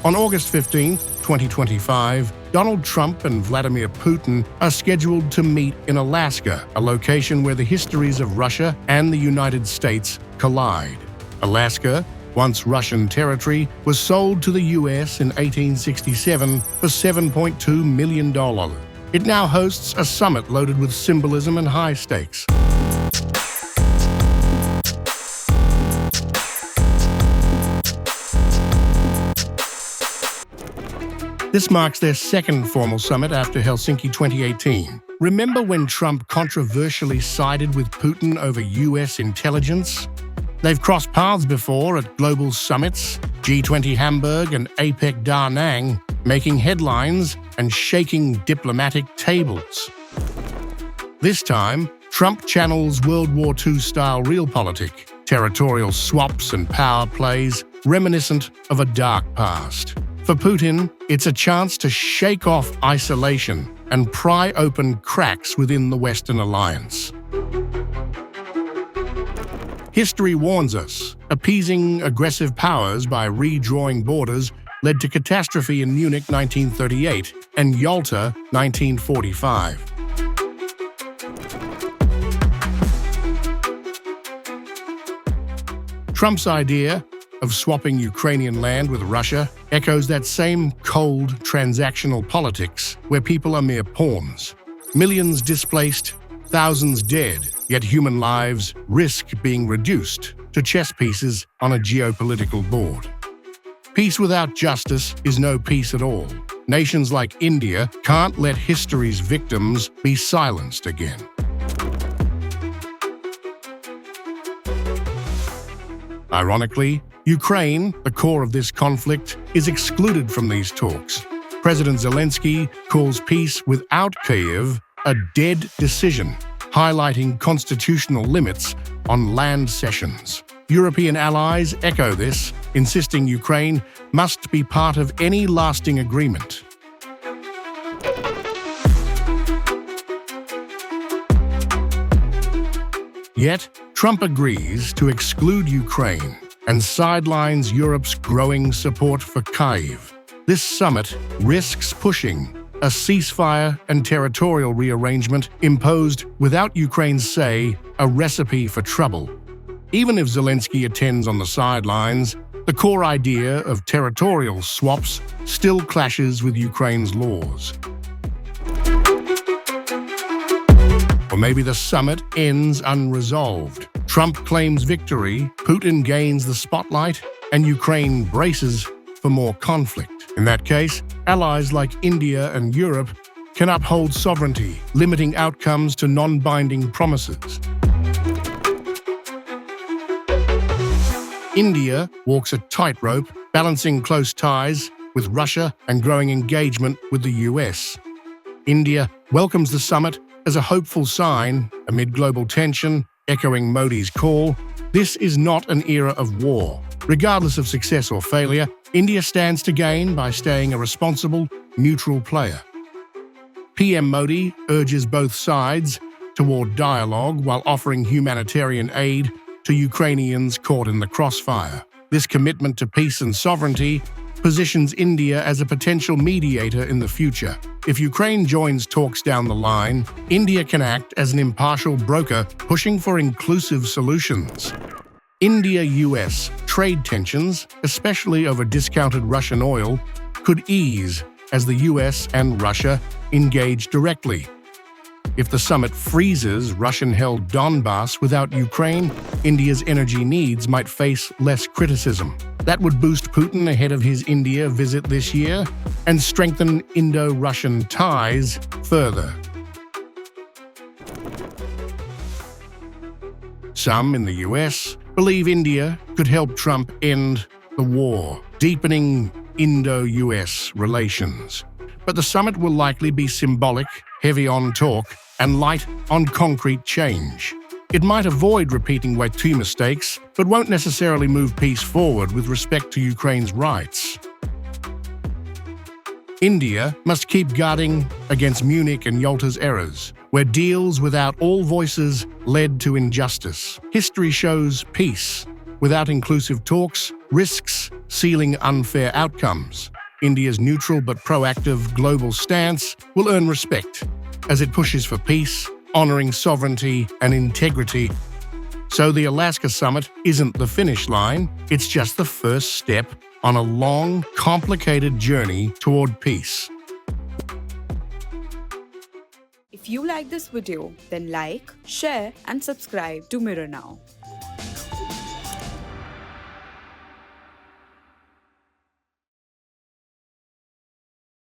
On August 15, 2025, Donald Trump and Vladimir Putin are scheduled to meet in Alaska, a location where the histories of Russia and the United States collide. Alaska, once Russian territory, was sold to the US in 1867 for $7.2 million. It now hosts a summit loaded with symbolism and high stakes. This marks their second formal summit after Helsinki 2018. Remember when Trump controversially sided with Putin over US intelligence? They've crossed paths before at global summits, G20 Hamburg and APEC Da Nang, making headlines and shaking diplomatic tables. This time, Trump channels World War II-style realpolitik, territorial swaps and power plays reminiscent of a dark past. For Putin, it's a chance to shake off isolation and pry open cracks within the Western alliance. History warns us, appeasing aggressive powers by redrawing borders led to catastrophe in Munich 1938 and Yalta 1945. Trump's idea of swapping Ukrainian land with Russia echoes that same cold, transactional politics where people are mere pawns. Millions displaced, thousands dead, yet human lives risk being reduced to chess pieces on a geopolitical board. Peace without justice is no peace at all. Nations like India can't let history's victims be silenced again. Ironically, Ukraine, the core of this conflict, is excluded from these talks. President Zelensky calls peace without Kyiv a dead decision, highlighting constitutional limits on land cessions. European allies echo this, insisting Ukraine must be part of any lasting agreement. Yet, Trump agrees to exclude Ukraine and sidelines Europe's growing support for Kyiv. This summit risks pushing a ceasefire and territorial rearrangement imposed without Ukraine's say, a recipe for trouble. Even if Zelensky attends on the sidelines, the core idea of territorial swaps still clashes with Ukraine's laws. Or maybe the summit ends unresolved. Trump claims victory, Putin gains the spotlight, and Ukraine braces for more conflict. In that case, allies like India and Europe can uphold sovereignty, limiting outcomes to non-binding promises. India walks a tightrope, balancing close ties with Russia and growing engagement with the US. India welcomes the summit as a hopeful sign amid global tension, echoing Modi's call. This is not an era of war. Regardless of success or failure, India stands to gain by staying a responsible, neutral player. PM Modi urges both sides toward dialogue while offering humanitarian aid to Ukrainians caught in the crossfire. This commitment to peace and sovereignty positions India as a potential mediator in the future. If Ukraine joins talks down the line, India can act as an impartial broker pushing for inclusive solutions. India-US trade tensions, especially over discounted Russian oil, could ease as the US and Russia engage directly. If the summit freezes Russian-held Donbass without Ukraine, India's energy needs might face less criticism. That would boost Putin ahead of his India visit this year and strengthen Indo-Russian ties further. Some in the US believe India could help Trump end the war, deepening Indo-US relations. But the summit will likely be symbolic, heavy on talk, and light on concrete change. It might avoid repeating WWII mistakes, but won't necessarily move peace forward with respect to Ukraine's rights. India must keep guarding against Munich and Yalta's errors, where deals without all voices led to injustice. History shows peace without inclusive talks risks sealing unfair outcomes. India's neutral but proactive global stance will earn respect as it pushes for peace, honoring sovereignty and integrity. So the Alaska summit isn't the finish line, it's just the first step on a long, complicated journey toward peace. If you like this video, then like, share and subscribe to Mirror Now.